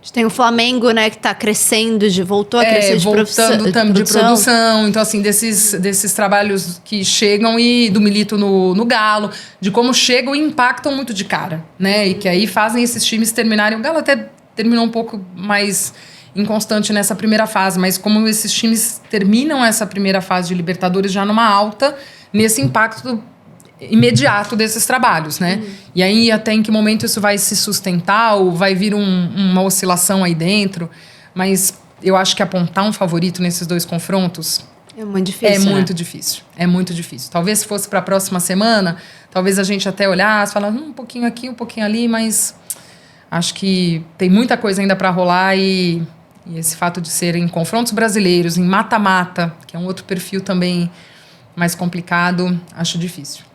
gente tem o Flamengo, né, que tá crescendo, voltou a crescer de produção. Então, assim, desses trabalhos que chegam e do Milito no Galo, de como chegam e impactam muito de cara, né? E que aí fazem esses times terminarem. O Galo até terminou um pouco mais inconstante nessa primeira fase, mas como esses times terminam essa primeira fase de Libertadores já numa alta, nesse impacto imediato desses trabalhos, né? E aí até em que momento isso vai se sustentar ou vai vir uma oscilação aí dentro, mas eu acho que apontar um favorito nesses dois confrontos é muito difícil. É muito difícil. Talvez se fosse para a próxima semana, talvez a gente até olhasse, falasse um pouquinho aqui, um pouquinho ali, mas acho que tem muita coisa ainda para rolar e esse fato de serem confrontos brasileiros, em mata-mata, que é um outro perfil também mais complicado, acho difícil.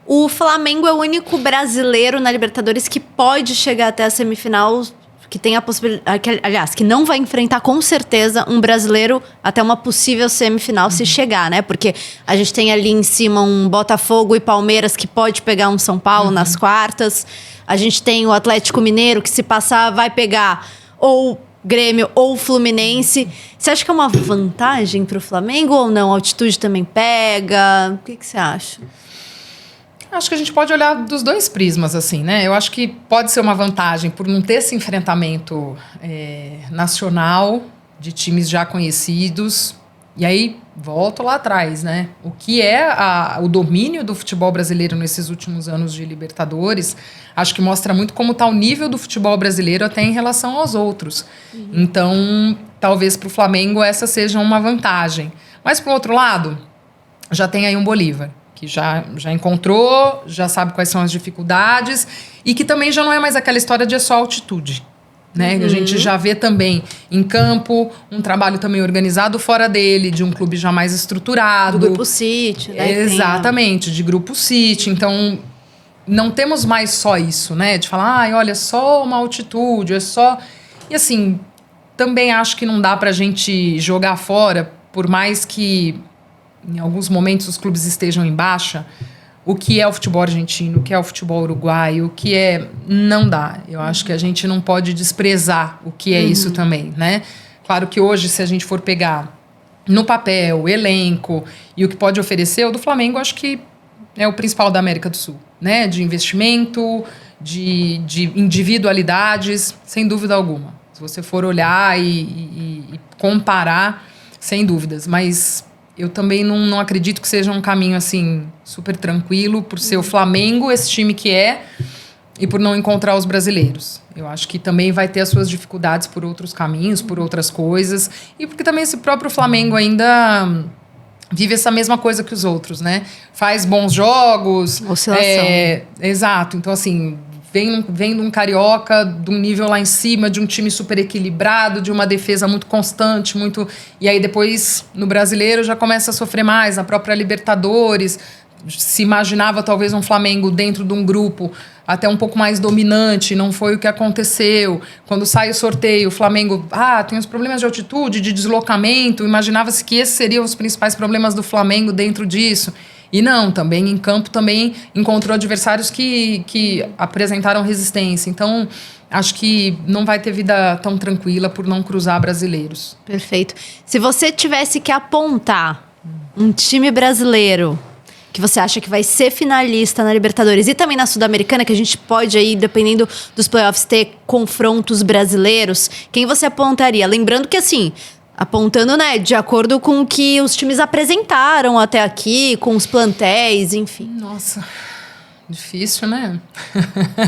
O Flamengo é o único brasileiro na Libertadores que pode chegar até a semifinal, que tem a possibilidade, aliás, que não vai enfrentar com certeza um brasileiro até uma possível semifinal se chegar, né? Porque a gente tem ali em cima um Botafogo e Palmeiras que pode pegar um São Paulo nas quartas. A gente tem o Atlético Mineiro que se passar vai pegar ou Grêmio ou Fluminense. Você acha que é uma vantagem para o Flamengo ou não? A altitude também pega? O que você acha? Acho que a gente pode olhar dos dois prismas, assim, né? Eu acho que pode ser uma vantagem por não ter esse enfrentamento nacional de times já conhecidos. E aí, volto lá atrás, né? O que é o domínio do futebol brasileiro nesses últimos anos de Libertadores, acho que mostra muito como está o nível do futebol brasileiro até em relação aos outros. Então, talvez para o Flamengo essa seja uma vantagem. Mas, por outro lado, já tem aí um Bolívar, que já encontrou, já sabe quais são as dificuldades e que também já não é mais aquela história de só altitude. Né? A gente já vê também em campo um trabalho também organizado fora dele, de um clube já mais estruturado. Do Grupo City, né? Exatamente, de Grupo City. Então, não temos mais só isso, né? De falar, olha, só uma altitude, é só... E assim, também acho que não dá pra gente jogar fora, por mais que em alguns momentos os clubes estejam em baixa, o que é o futebol argentino, o que é o futebol uruguaio, o que é... Não dá. Eu acho que a gente não pode desprezar o que é isso também, né? Claro que hoje, se a gente for pegar no papel, o elenco e o que pode oferecer, o do Flamengo, acho que é o principal da América do Sul, né? De investimento, de individualidades, sem dúvida alguma. Se você for olhar e comparar, sem dúvidas. Mas... eu também não acredito que seja um caminho, assim, super tranquilo, por ser o Flamengo, esse time que é, e por não encontrar os brasileiros. Eu acho que também vai ter as suas dificuldades por outros caminhos, por outras coisas, e porque também esse próprio Flamengo ainda vive essa mesma coisa que os outros, né? Faz bons jogos. Oscilação. Exato. Então, assim... Vem de um carioca, de um nível lá em cima, de um time super equilibrado, de uma defesa muito constante, muito... E aí depois, no brasileiro, já começa a sofrer mais, na própria Libertadores. Se imaginava talvez um Flamengo dentro de um grupo até um pouco mais dominante, não foi o que aconteceu. Quando sai o sorteio, o Flamengo... tem os problemas de altitude, de deslocamento. Imaginava-se que esses seriam os principais problemas do Flamengo dentro disso. E não, também em campo também encontrou adversários que apresentaram resistência. Então, acho que não vai ter vida tão tranquila por não cruzar brasileiros. Perfeito. Se você tivesse que apontar um time brasileiro que você acha que vai ser finalista na Libertadores e também na Sul-Americana, que a gente pode aí, dependendo dos playoffs, ter confrontos brasileiros, quem você apontaria? Lembrando que, assim, apontando, né, de acordo com o que os times apresentaram até aqui, com os plantéis, enfim. Nossa, difícil, né?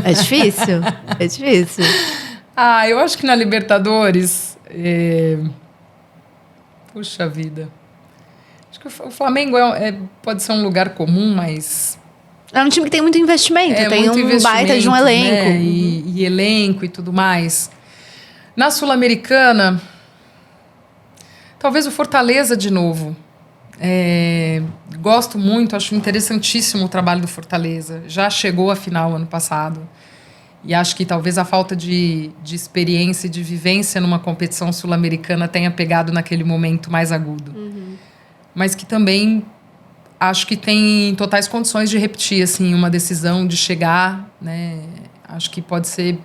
É difícil? É difícil. Eu acho que na Libertadores... Puxa vida. Acho que o Flamengo pode ser um lugar comum, mas... É um time que tem muito investimento, tem muito um baita de um elenco. Né? E elenco e tudo mais. Na Sul-Americana, talvez o Fortaleza de novo. Gosto muito, acho interessantíssimo o trabalho do Fortaleza. Já chegou à final ano passado. E acho que talvez a falta de experiência e de vivência numa competição sul-americana tenha pegado naquele momento mais agudo. Mas que também acho que tem totais condições de repetir assim, uma decisão, de chegar. Né? Acho que pode ser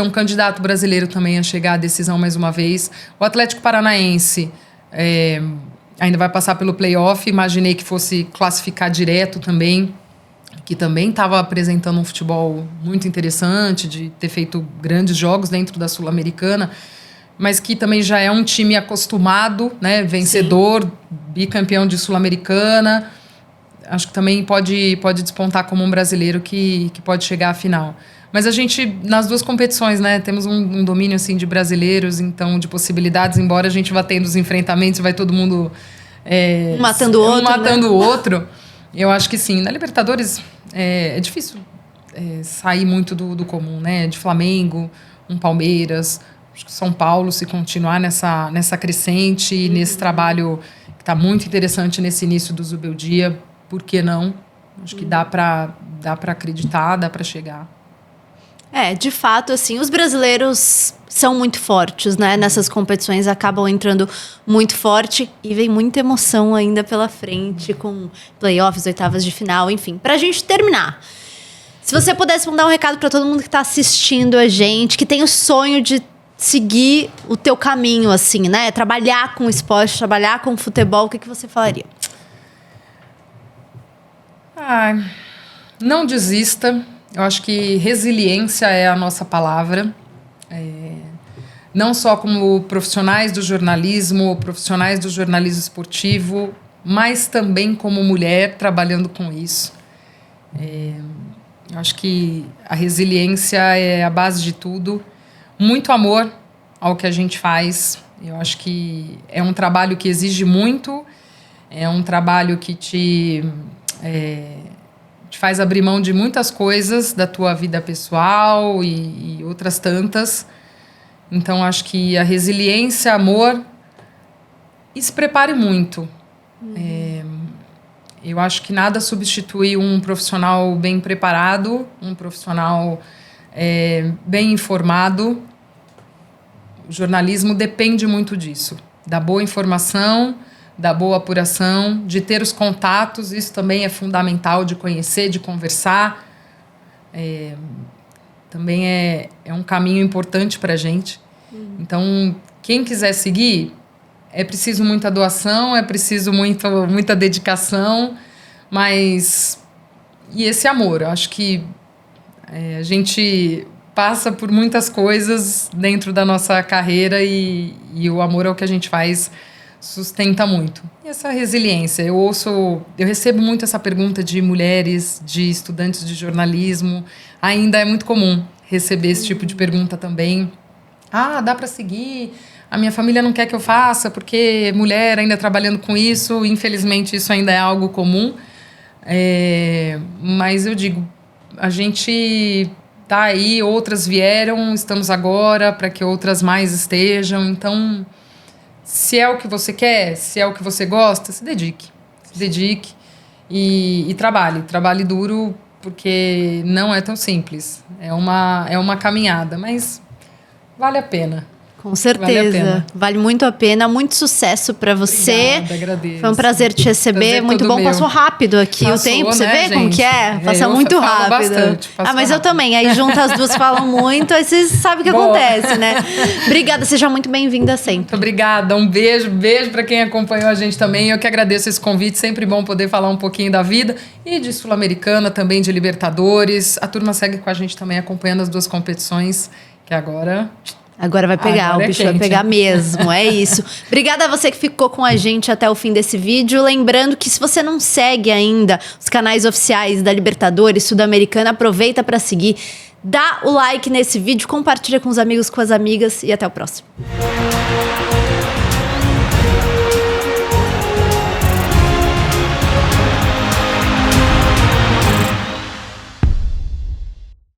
um candidato brasileiro também a chegar à decisão mais uma vez. O Atlético Paranaense ainda vai passar pelo play-off. Imaginei que fosse classificar direto também, que também estava apresentando um futebol muito interessante, de ter feito grandes jogos dentro da Sul-Americana, mas que também já é um time acostumado, né, vencedor, sim, bicampeão de Sul-Americana. Acho que também pode despontar como um brasileiro que pode chegar à final. Mas a gente, nas duas competições, né, temos um domínio assim, de brasileiros, então de possibilidades, embora a gente vá tendo os enfrentamentos, vai todo mundo matando o outro. Eu acho que sim. Na Libertadores é difícil sair muito do comum, né? De Flamengo, um Palmeiras, acho que São Paulo, se continuar nessa crescente, nesse trabalho que está muito interessante nesse início do Zubeldia, por que não? Acho que dá para acreditar, dá para chegar. De fato, assim, os brasileiros são muito fortes, né? Nessas competições acabam entrando muito forte e vem muita emoção ainda pela frente, com playoffs, oitavas de final, enfim. Pra gente terminar, se você pudesse mandar um recado para todo mundo que tá assistindo a gente, que tem o sonho de seguir o teu caminho, assim, né? Trabalhar com esporte, trabalhar com futebol, o que você falaria? Não desista. Eu acho que resiliência é a nossa palavra. Não só como profissionais do jornalismo esportivo, mas também como mulher trabalhando com isso. Eu acho que a resiliência é a base de tudo. Muito amor ao que a gente faz. Eu acho que é um trabalho que exige muito, é um trabalho que te faz abrir mão de muitas coisas da tua vida pessoal e outras tantas. Então, acho que a resiliência, amor, e se prepare muito. Eu acho que nada substitui um profissional bem preparado, um profissional bem informado. O jornalismo depende muito disso, da boa informação, da boa apuração, de ter os contatos. Isso também é fundamental, de conhecer, de conversar. Também é um caminho importante para a gente. Então, quem quiser seguir, é preciso muita doação, é preciso muita dedicação, mas... E esse amor, eu acho que a gente passa por muitas coisas dentro da nossa carreira e o amor ao que a gente faz sustenta muito. E essa resiliência, eu recebo muito essa pergunta de mulheres, de estudantes de jornalismo, ainda é muito comum receber esse tipo de pergunta também. Dá para seguir, a minha família não quer que eu faça, porque mulher ainda trabalhando com isso, infelizmente isso ainda é algo comum. Mas eu digo, a gente tá aí, outras vieram, estamos agora para que outras mais estejam, então... Se é o que você quer, se é o que você gosta, se dedique. Se dedique e trabalhe. Trabalhe duro, porque não é tão simples. É uma caminhada, mas vale a pena. Com certeza. Vale muito a pena. Muito sucesso pra você. Obrigada, agradeço. Foi um prazer te receber. Prazer muito todo bom. meu. Passou rápido aqui o tempo. Você né, vê como que é? Passa eu muito falo rápido. Bastante, Mas eu rápido. também. Aí junta as duas, falam muito. Aí vocês sabem o que Boa. acontece, né? Obrigada. Seja muito bem-vinda sempre. Muito obrigada. Um beijo pra quem acompanhou a gente também. Eu que agradeço esse convite. Sempre bom poder falar um pouquinho da vida e de Sul-Americana, também de Libertadores. A turma segue com a gente também acompanhando as duas competições, que agora... Agora vai pegar, Agora o é bicho vai quente. pegar mesmo, é isso. Obrigada a você que ficou com a gente até o fim desse vídeo. Lembrando que se você não segue ainda os canais oficiais da Libertadores, Sul-Americana, aproveita para seguir. Dá o like nesse vídeo, compartilha com os amigos, com as amigas e até o próximo.